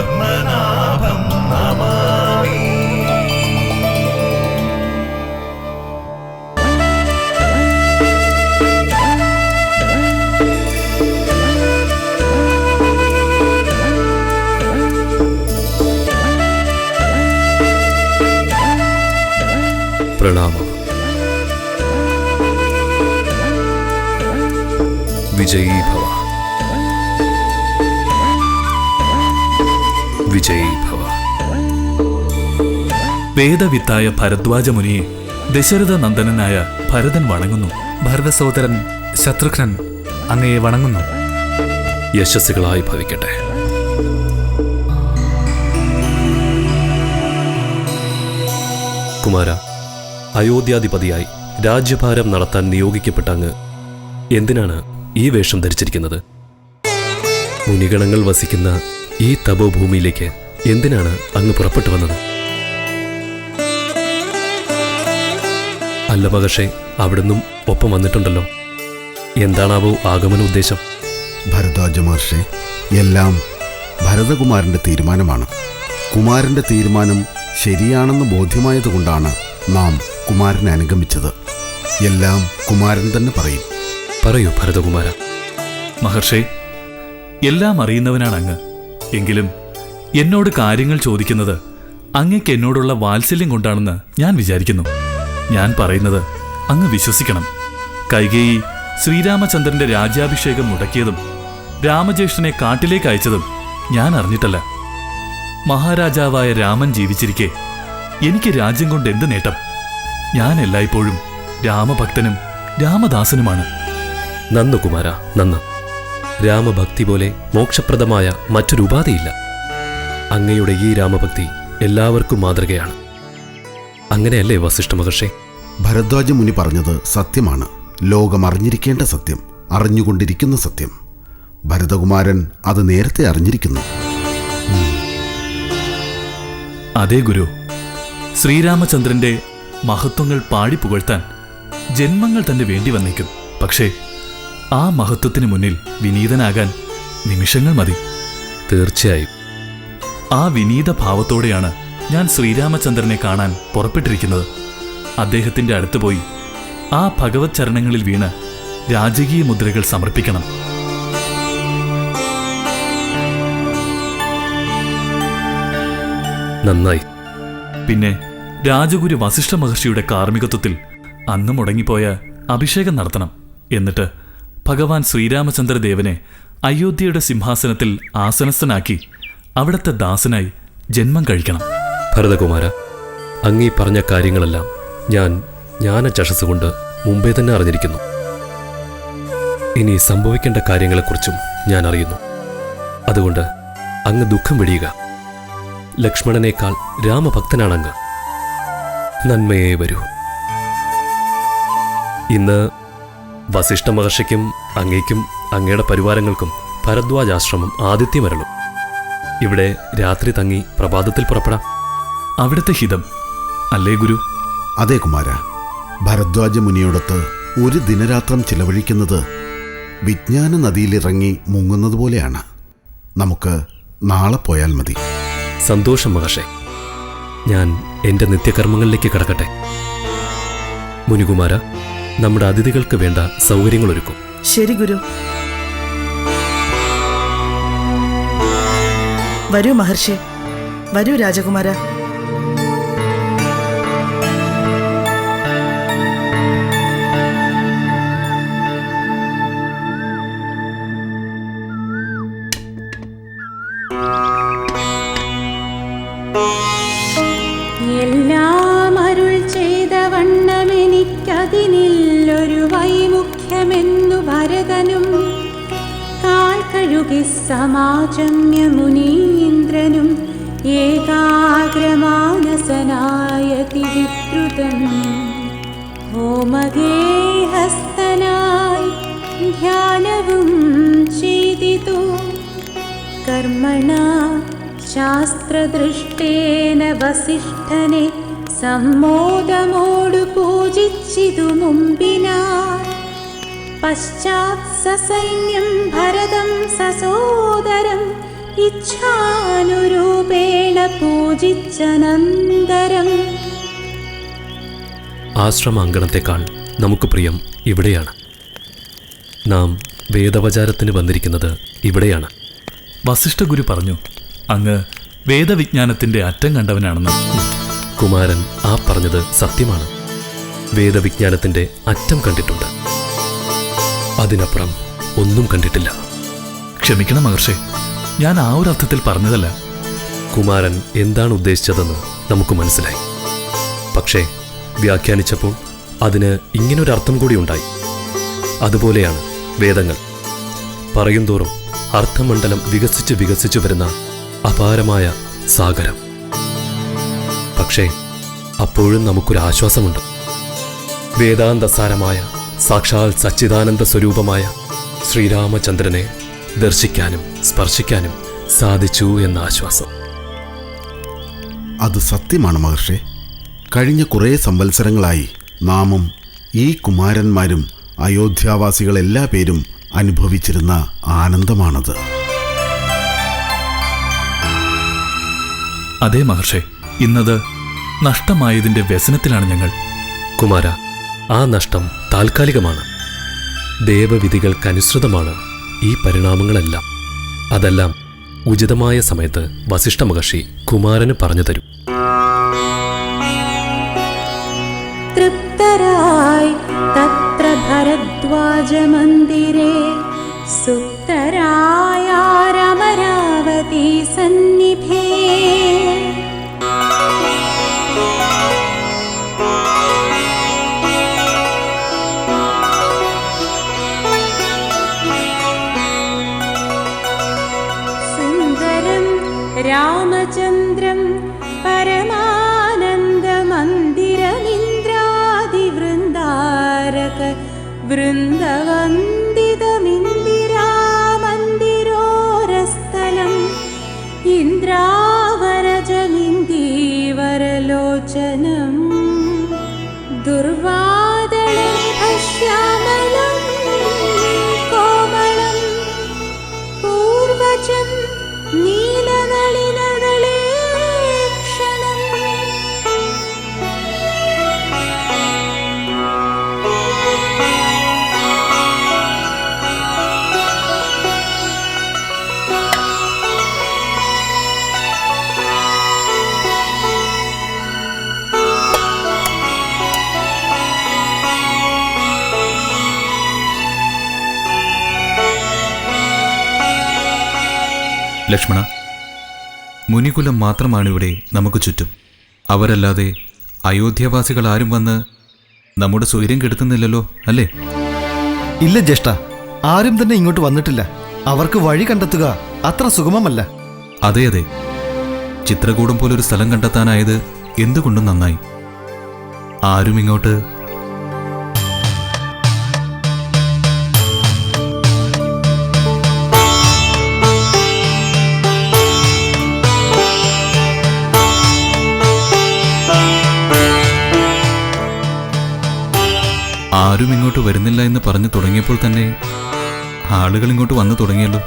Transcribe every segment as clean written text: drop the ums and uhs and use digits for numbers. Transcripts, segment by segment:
പത്മനാഭം നമാമി. പ്രണാമം. വിജയീ ഭവ, വിജയീ ഭവ. വേദവിത്തായ ഭരദ്വാജമുനിയെ ദശരഥ നന്ദനനായ ഭരതൻ വണങ്ങുന്നു. ഭരതസോദരൻ ശത്രുഘ്നൻ അങ്ങയെ വണങ്ങുന്നു. യശസ്സുകളായി ഭവിക്കട്ടെ. കുമാര, അയോധ്യാധിപതിയായി രാജ്യഭാരം നടത്താൻ നിയോഗിക്കപ്പെട്ട അങ്ങ് എന്തിനാണ് ഈ വേഷം ധരിച്ചിരിക്കുന്നത്? മുനിഗണങ്ങൾ വസിക്കുന്ന ഈ തപോഭൂമിയിലേക്ക് എന്തിനാണ് അങ്ങ് പുറപ്പെട്ടു വന്നത്? അല്ല മഹർഷേ, അവിടുന്നും ഒപ്പം വന്നിട്ടുണ്ടല്ലോ. എന്താണാവോ ആഗമന ഉദ്ദേശം? ഭരദ്വാജ മഹർഷി, എല്ലാം ഭരതകുമാരൻ്റെ തീരുമാനമാണ്. കുമാരൻ്റെ തീരുമാനം ശരിയാണെന്ന് ബോധ്യമായതുകൊണ്ടാണ് നാം കുമാരനെ അനുഗമിച്ചത്. എല്ലാം കുമാരൻ തന്നെ പറയും. പറയൂ ഭരതകുമാര. മഹർഷേ, എല്ലാം അറിയുന്നവനാണ് അങ്ങ്. എങ്കിലും എന്നോട് കാര്യങ്ങൾ ചോദിക്കുന്നത് അങ്ങയ്ക്ക് എന്നോടുള്ള വാത്സല്യം കൊണ്ടാണെന്ന് ഞാൻ വിചാരിക്കുന്നു. ഞാൻ പറയുന്നത് അങ്ങ് വിശ്വസിക്കണം. കൈകേയി ശ്രീരാമചന്ദ്രന്റെ രാജ്യാഭിഷേകം മുടക്കിയതും രാമജ്യേഷ്ഠനെ കാട്ടിലേക്ക് അയച്ചതും ഞാൻ അറിഞ്ഞിട്ടല്ല. മഹാരാജാവായ രാമൻ ജീവിച്ചിരിക്കെ എനിക്ക് രാജ്യം കൊണ്ട് എന്ത് നേട്ടം? ഞാൻ എല്ലായ്പ്പോഴും രാമഭക്തനും രാമദാസനുമാണ്. നന്നു കുമാര, നന്ന്. രാമഭക്തി പോലെ മോക്ഷപ്രദമായ മറ്റൊരു ഉപാധിയില്ല. അങ്ങയുടെ ഈ രാമഭക്തി എല്ലാവർക്കും മാതൃകയാണ്. അങ്ങനെയല്ലേ വസിഷ്ഠ മഹർഷി? ഭരദ്വാജ മുനി പറഞ്ഞത് സത്യമാണ്. ലോകം അറിഞ്ഞിരിക്കേണ്ട സത്യം, അറിഞ്ഞുകൊണ്ടിരിക്കുന്ന സത്യം. ഭരതകുമാരൻ അത് നേരത്തെ അറിഞ്ഞിരിക്കുന്നു. അതേ ഗുരു, ശ്രീരാമചന്ദ്രന്റെ മഹത്വങ്ങൾ പാടിപ്പുകഴ്ത്താൻ ജന്മങ്ങൾ തന്നെ വേണ്ടി വന്നേക്കും. പക്ഷേ ആ മഹത്വത്തിന് മുന്നിൽ വിനീതനാകാൻ നിമിഷങ്ങൾ മതി. തീർച്ചയായും. ആ വിനീത ഭാവത്തോടെയാണ് ഞാൻ ശ്രീരാമചന്ദ്രനെ കാണാൻ പുറപ്പെട്ടിരിക്കുന്നത്. അദ്ദേഹത്തിന്റെ അടുത്ത് പോയി ആ ഭഗവത് ചരണങ്ങളിൽ വീണ് രാജകീയ മുദ്രകൾ സമർപ്പിക്കണം. നന്നായി. പിന്നെ രാജഗുരു വസിഷ്ഠ മഹർഷിയുടെ കാർമ്മികത്വത്തിൽ അന്ന് മുടങ്ങിപ്പോയ അഭിഷേകം നടത്തണം. എന്നിട്ട് ഭഗവാൻ ശ്രീരാമചന്ദ്രദേവനെ അയോധ്യയുടെ സിംഹാസനത്തിൽ ആസനസ്ഥനാക്കി അവിടത്തെ ദാസനായി ജന്മം കഴിക്കണം. ഭരതകുമാര, അങ്ങീ പറഞ്ഞ കാര്യങ്ങളെല്ലാം ഞാൻ ജ്ഞാനചക്ഷസ് കൊണ്ട് മുമ്പേ തന്നെ അറിഞ്ഞിരിക്കുന്നു. ഇനി സംഭവിക്കേണ്ട കാര്യങ്ങളെക്കുറിച്ചും ഞാൻ അറിയുന്നു. അതുകൊണ്ട് അങ്ങ് ദുഃഖം വെടിയുക. ലക്ഷ്മണനേക്കാൾ രാമഭക്തനാണങ്ങ്. നന്മയേ വരൂ. ഇന്ന് വസിഷ്ഠ മഹർഷിക്കും അങ്ങേക്കും അങ്ങയുടെ പരിവാരങ്ങൾക്കും ഭരദ്വാജാശ്രമം ആതിഥ്യമരുളും. ഇവിടെ രാത്രി തങ്ങി പ്രഭാതത്തിൽ പുറപ്പെടാം. അവിടുത്തെ ഹിതം അല്ലേ ഗുരു? അതേ കുമാര. ഭരദ്വാജ മുനിയോടൊത്ത് ഒരു ദിനരാത്രം ചിലവഴിക്കുന്നത് വിജ്ഞാന നദിയിലിറങ്ങി മുങ്ങുന്നത് പോലെയാണ്. നമുക്ക് നാളെ പോയാൽ മതി. സന്തോഷം മഹർഷേ. ഞാൻ എൻ്റെ നിത്യകർമ്മങ്ങളിലേക്ക് കടക്കട്ടെ. മുനികുമാര, നമ്മുടെ അതിഥികൾക്ക് വേണ്ട സൗകര്യങ്ങളൊരുക്കും. ശരി ഗുരു. വരൂ മഹർഷി, വരൂ രാജകുമാര. എല്ലാം അരുൾ ചെയ്ത വണ്ണമെനിക്കതിനില്ലൊരു വൈമുഖ്യമെന്നു ഭരതനും കാൽ കഴുകി സമാജമ്യ മുനീന്ദ്രനും ഏകാഗ്രമാനസനായ തിവിദ്രുതൻ ഹോമഗേഹസ്തനായി ധ്യാനവും ചെയ്തിതു കർമ്മണ ശാസ്ത്രദൃഷ്ടേന വസിഷ്ഠനെ സമ്മോദമോടു പൂജിച്ചിതു മുമ്പിനാൽ പശ്ചാത് സസൈന്യം ഭരതം സസോദരം ഇച്ഛാനുരൂപേണ പൂജിച്ചനന്തരം ആശ്രമാങ്കണത്തെക്കാൾ നമുക്ക് പ്രിയം ഇവിടെയാണ്. നാം വേദവചാരത്തിന് വന്നിരിക്കുന്നത് ഇവിടെയാണ്. വസിഷ്ഠ ഗുരു പറഞ്ഞു, അങ്ങ് വേദവിജ്ഞാനത്തിന്റെ അറ്റം കണ്ടവനാണെന്ന്. കുമാരൻ ആ പറഞ്ഞത് സത്യമാണ്. വേദവിജ്ഞാനത്തിന്റെ അറ്റം കണ്ടിട്ടുണ്ട്, അതിനപ്പുറം ഒന്നും കണ്ടിട്ടില്ല. ക്ഷമിക്കണം മഹർഷേ, ഞാൻ ആ ഒരു അർത്ഥത്തിൽ പറഞ്ഞതല്ല. കുമാരൻ എന്താണ് ഉദ്ദേശിച്ചതെന്ന് നമുക്ക് മനസ്സിലായി. പക്ഷേ വ്യാഖ്യാനിച്ചപ്പോൾ അതിന് ഇങ്ങനൊരർത്ഥം കൂടി ഉണ്ടായി. അതുപോലെയാണ് വേദങ്ങൾ. പറയുംതോറും അർത്ഥമണ്ഡലം വികസിച്ചു വികസിച്ചു വരുന്ന അപാരമായ സാഗരം. പക്ഷേ അപ്പോഴും നമുക്കൊരാശ്വാസമുണ്ട്. വേദാന്തസാരമായ സാക്ഷാൽ സച്ചിദാനന്ദ സ്വരൂപമായ ശ്രീരാമചന്ദ്രനെ ദർശിക്കാനും സ്പർശിക്കാനും സാധിച്ചു എന്ന ആശ്വാസം. അത് സത്യമാണ് മഹർഷേ. കഴിഞ്ഞ കുറേ സംവത്സരങ്ങളായി നാമും ഈ കുമാരന്മാരും അയോധ്യാവാസികളെല്ലാ പേരും അനുഭവിച്ചിരുന്ന ആനന്ദമാണത്. അതേ മഹർഷേ, ഇന്നത് നഷ്ടമായതിന്റെ വ്യസനത്തിലാണ് ഞങ്ങൾ. കുമാര, ആ നഷ്ടം താൽക്കാലികമാണ്. ദേവവിധികൾക്കനുസൃതമാണ് ഈ പരിണാമങ്ങളെല്ലാം. അതെല്ലാം ഉചിതമായ സമയത്ത് വസിഷ്ഠ മഹർഷി കുമാരന് പറഞ്ഞു തരും. തൃപ്തരായി തത്ര ഭരദ്വാജമന്ദിരേ സുപ്തരായ രാമരാവതി സന്നിഭേ സുന്ദരം രാമചന്ദ്രം പരമാനന്ദമന്ദിരമിന്ദ്രാദിവൃന്ദാരക വൃന്ദവന്ദിതമിന്ദിരാമന്ദിരോരസ്ഥലം ഇന്ദ്രാവരജമിന്ദീവരലോചനം ദുർവാദളനിഭശ്യാമളം കോമളം പൂർവജം നീലനളിനദളേക്ഷണം ലക്ഷ്മണ, മുനികുലം മാത്രമാണിവിടെ നമുക്ക് ചുറ്റും. അവരല്ലാതെ അയോധ്യാവാസികൾ ആരും വന്ന് നമ്മുടെ സ്വൈര്യം കെടുത്തുന്നില്ലല്ലോ, അല്ലേ? ഇല്ല ജ്യേഷ്ഠ, ആരും തന്നെ ഇങ്ങോട്ട് വന്നിട്ടില്ല. അവർക്ക് വഴി കണ്ടെത്തുക അത്ര സുഗമമല്ല. അതെ അതെ, ചിത്രകൂടം പോലൊരു സ്ഥലം കണ്ടെത്താനായത് എന്തുകൊണ്ടും നന്നായി. ആരും ഇങ്ങോട്ട് ആരും ഇങ്ങോട്ട് വരുന്നില്ല എന്ന് പറഞ്ഞു തുടങ്ങിയപ്പോൾ തന്നെ ആളുകൾ ഇങ്ങോട്ട് വന്നു തുടങ്ങിയല്ലോ.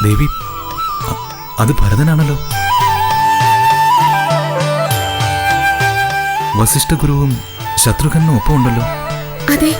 ദേവി, അത് ഭരതനാണല്ലോ. വസിഷ്ഠ ഗുരുവും ശത്രുഘ്നും ഒപ്പം ഉണ്ടല്ലോ. അതെ,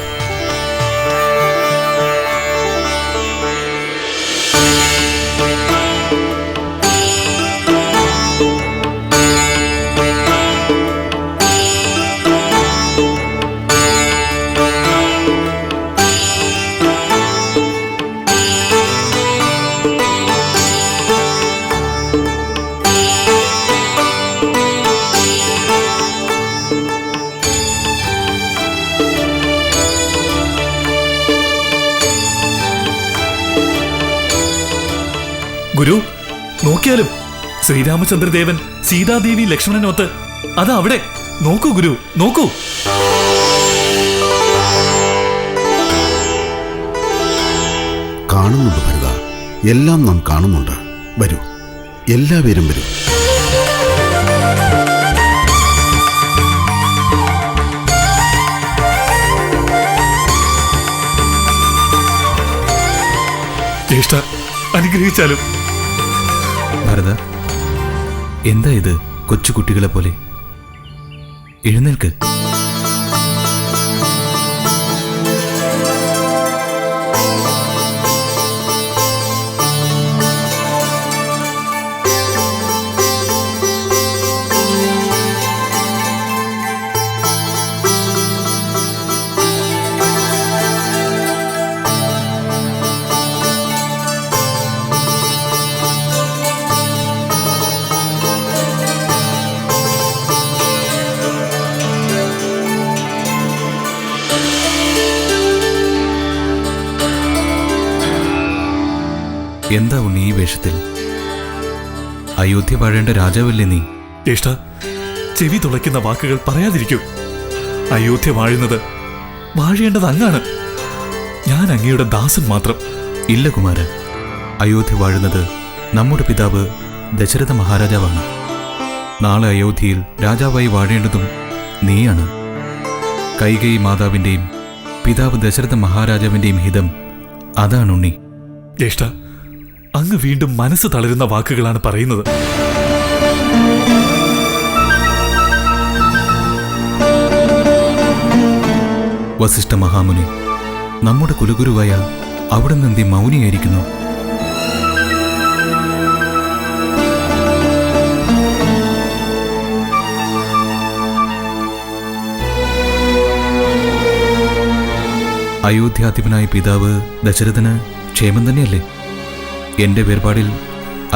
ഗുരു, നോക്കിയാലും ശ്രീരാമചന്ദ്രദേവൻ സീതാദേവി ലക്ഷ്മണനൊത്ത് അത് അവിടെ. നോക്കൂ ഗുരു, നോക്കൂ. കാണുന്നുണ്ട് ഭരത, എല്ലാം നാം കാണുന്നുണ്ട്. വരൂ, എല്ലാവരും വരൂ. ജ്യേഷ്ഠ അനുഗ്രഹിച്ചാലും. ഭരത, എന്താ ഇത് കൊച്ചുകുട്ടികളെ പോലെ? എഴുന്നേൽക്ക്. എന്താ ഉണ്ണി ഈ വേഷത്തിൽ? അയോധ്യ വാഴേണ്ട രാജാവല്ലേ നീ? ജ്യേഷ്ഠ, ചെവി തുളയ്ക്കുന്ന വാക്കുകൾ പറയാതിരിക്കൂ. അയോധ്യ വാഴുന്നത് വാഴേണ്ടത് അങ്ങാണ്. ഞാൻ അങ്ങയുടെ ദാസൻ മാത്രം. ഇല്ല കുമാരൻ, അയോധ്യ വാഴുന്നത് നമ്മുടെ പിതാവ് ദശരഥ മഹാരാജാവാണ്. നാളെ അയോധ്യയിൽ രാജാവായി വാഴേണ്ടതും നീയാണ്. കൈകേയി മാതാവിൻ്റെയും പിതാവ് ദശരഥ മഹാരാജാവിൻ്റെയും ഹിതം അതാണുണ്ണി. ജ്യേഷ്ഠ, അങ്ങ് വീണ്ടും മനസ്സ് തളരുന്ന വാക്കുകളാണ് പറയുന്നത്. വസിഷ്ഠ മഹാമുനി, നമ്മുടെ കുലഗുരുവായ അവിടെ നന്ദി മൗനിയായിരിക്കുന്നു. അയോധ്യാധിപനായ പിതാവ് ദശരഥന് ക്ഷേമം തന്നെയല്ലേ? എന്റെ വേർപാടിൽ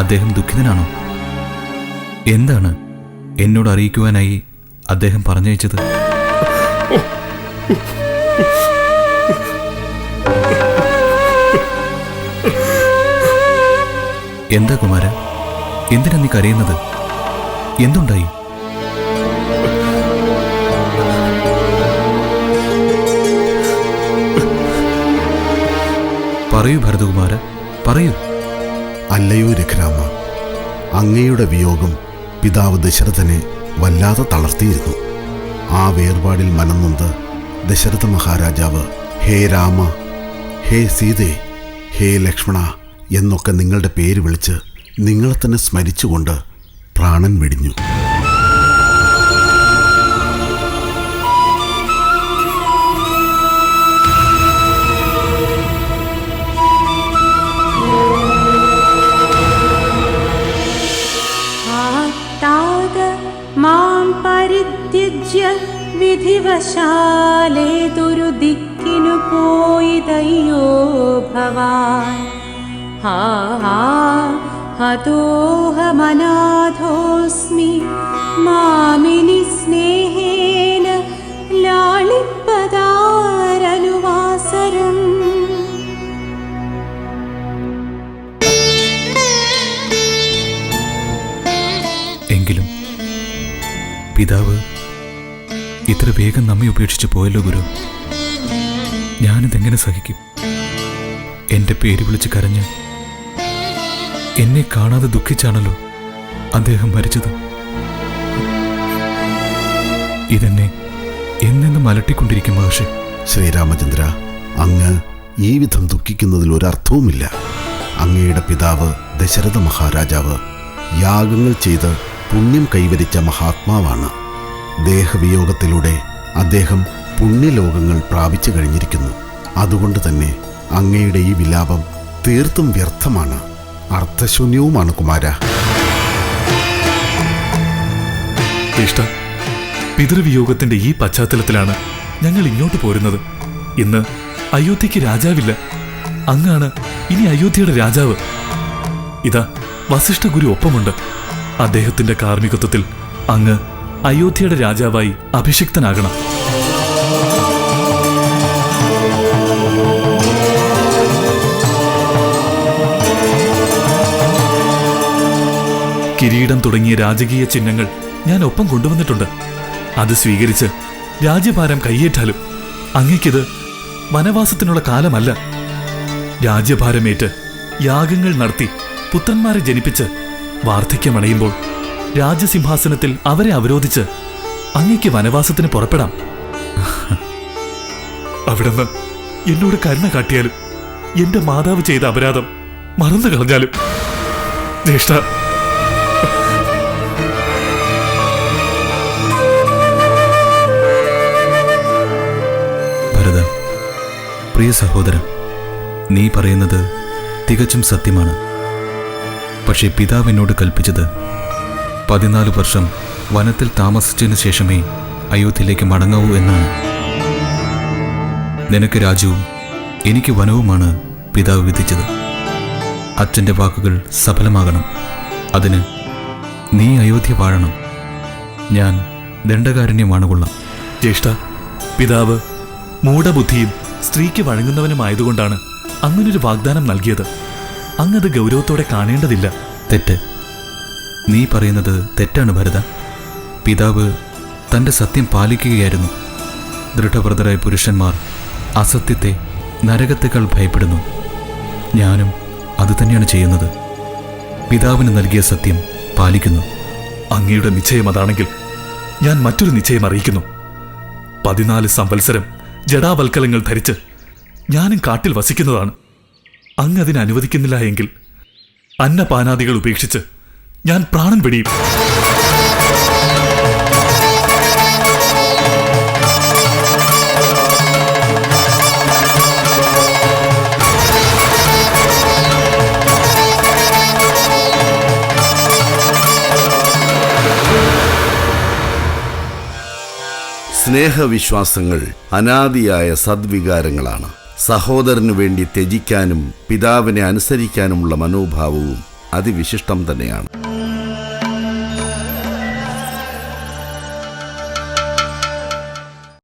അദ്ദേഹം ദുഃഖിതനാണോ? എന്താണ് എന്നോട് അറിയിക്കുവാനായി അദ്ദേഹം പറഞ്ഞയച്ചത്? എന്താ കുമാര, എന്തിനാ നീ കരയുന്നത്? എന്തുണ്ടായി? പറയൂ ഭരതകുമാര, പറയൂ. അല്ലയോ രഘുരാമ, അങ്ങയുടെ വിയോഗം പിതാവ് ദശരഥനെ വല്ലാതെ തളർത്തിയിരുന്നു. ആ വേർപാടിൽ മനംനൊന്ത് ദശരഥ മഹാരാജാവ് ഹേ രാമ, ഹേ സീതേ, ഹേ ലക്ഷ്മണ എന്നൊക്കെ നിങ്ങളുടെ പേര് വിളിച്ച് നിങ്ങളെ തന്നെ സ്മരിച്ചുകൊണ്ട് പ്രാണൻ വെടിഞ്ഞു. മാം പരിത്യജ്യ വിധിവശാലേ ദുരുദിക്കിനു പോയിതയ്യോ ഭവാൻ. ഹാ ഹതോഹമനാഥോസ്മി മാമിനി സ്നേഹേന ലാളിപ്പദാരനുവാസരം. എങ്കിലും പിതാവ് ഇത്ര വേഗം നമ്മെ ഉപേക്ഷിച്ച് പോയല്ലോ ഗുരു. ഞാനിതെങ്ങനെ സഹിക്കും? എൻ്റെ പേര് വിളിച്ച് കരഞ്ഞ് എന്നെ കാണാതെ ദുഃഖിച്ചാണല്ലോ അദ്ദേഹം മരിച്ചത്. ഇതെന്നെ എന്നെന്നും അലട്ടിക്കൊണ്ടിരിക്കും മഹർഷി. ശ്രീരാമചന്ദ്ര, അങ്ങ് ഈ വിധം ദുഃഖിക്കുന്നതിൽ ഒരർത്ഥവുമില്ല. അങ്ങയുടെ പിതാവ് ദശരഥ മഹാരാജാവ് യാഗങ്ങൾ ചെയ്ത് പുണ്യം കൈവരിച്ച മഹാത്മാവാണ്. ദേഹവിയോഗത്തിലൂടെ അദ്ദേഹം പുണ്യലോകങ്ങൾ പ്രാപിച്ചു കഴിഞ്ഞിരിക്കുന്നു. അതുകൊണ്ട് തന്നെ അങ്ങയുടെ ഈ വിലാപം തീർത്തും വ്യർത്ഥമാണ്, അർത്ഥശൂന്യവുമാണ് കുമാര. ജ്യേഷ്ഠ, പിതൃവിയോഗത്തിന്റെ ഈ പശ്ചാത്തലത്തിലാണ് ഞങ്ങൾ ഇങ്ങോട്ട് പോരുന്നത്. ഇന്ന് അയോധ്യയ്ക്ക് രാജാവില്ല, അങ്ങാണ് ഇനി അയോധ്യയുടെ രാജാവ്. ഇതാ വസിഷ്ഠ ഗുരു ഒപ്പമുണ്ട്. അദ്ദേഹത്തിന്റെ കാർമ്മികത്വത്തിൽ അങ്ങ് അയോധ്യയുടെ രാജാവായി അഭിഷിക്തനാകണം. കിരീടം തുടങ്ങിയ രാജകീയ ചിഹ്നങ്ങൾ ഞാൻ ഒപ്പം കൊണ്ടുവന്നിട്ടുണ്ട്. അത് സ്വീകരിച്ച് രാജ്യഭാരം കൈയേറ്റാലും അങ്ങയ്ക്കിത് വനവാസത്തിനുള്ള കാലമല്ല. രാജ്യഭാരമേറ്റ് യാഗങ്ങൾ നടത്തി പുത്രന്മാരെ ജനിപ്പിച്ച് വാർദ്ധക്യമണയുമ്പോൾ രാജസിംഹാസനത്തിൽ അവരെ അവരോധിച്ച് അങ്ങയ്ക്ക് വനവാസത്തിന് പുറപ്പെടാം. അവിടുന്ന് എന്നോട് കരുണ കാട്ടിയാലും എന്റെ മാതാവ് ചെയ്ത അപരാധം മറന്നു കളഞ്ഞാലും ജ്യേഷ്ഠ, ഭരത, പ്രിയ സഹോദരൻ, നീ പറയുന്നത് തികച്ചും സത്യമാണ്. പക്ഷേ പിതാവ് എന്നോട് കൽപ്പിച്ചത് 14 വർഷം വനത്തിൽ താമസിച്ചതിനു ശേഷമേ അയോധ്യയിലേക്ക് മടങ്ങാവൂ എന്നാണ്. നിനക്ക് രാജ്യവും എനിക്ക് വനവുമാണ് പിതാവ് വിധിച്ചത്. അച്ഛൻ്റെ വാക്കുകൾ സഫലമാകണം. അതിന് നീ അയോധ്യ വാഴണം. ഞാൻ ദണ്ഡകാരണ്യമാണ് കൊള്ളാം. ജ്യേഷ്ഠ, പിതാവ് മൂഢബുദ്ധിയും സ്ത്രീക്ക് വഴങ്ങുന്നവനുമായതുകൊണ്ടാണ് അങ്ങനൊരു വാഗ്ദാനം നൽകിയത്. അങ്ങത് ഗൗരവത്തോടെ കാണേണ്ടതില്ല. തെറ്റ്. നീ പറയുന്നത് തെറ്റാണ് ഭരത. പിതാവ് തൻ്റെ സത്യം പാലിക്കുകയായിരുന്നു. ദൃഢവ്രതരായ പുരുഷന്മാർ അസത്യത്തെ നരകത്തെക്കാൾ ഭയപ്പെടുന്നു. ഞാനും അതുതന്നെയാണ് ചെയ്യുന്നത്. പിതാവിന് നൽകിയ സത്യം പാലിക്കുന്നു. അങ്ങയുടെ നിശ്ചയം അതാണെങ്കിൽ ഞാൻ മറ്റൊരു നിശ്ചയം അറിയിക്കുന്നു. 14 സംവത്സരം ജടാവൽക്കലങ്ങൾ ധരിച്ച് ഞാനും കാട്ടിൽ വസിക്കുന്നതാണ്. അങ്ങ് അതിന് അനുവദിക്കുന്നില്ല എങ്കിൽ അന്നപാനാദികൾ ഉപേക്ഷിച്ച് ഞാൻ പ്രാണൻ വെടിയും. സ്നേഹവിശ്വാസങ്ങൾ അനാദിയായ സദ്വികാരങ്ങളാണ്. സഹോദരനു വേണ്ടി ത്യജിക്കാനും പിതാവിനെ അനുസരിക്കാനുമുള്ള മനോഭാവവും അതിവിശിഷ്ടം തന്നെയാണ്.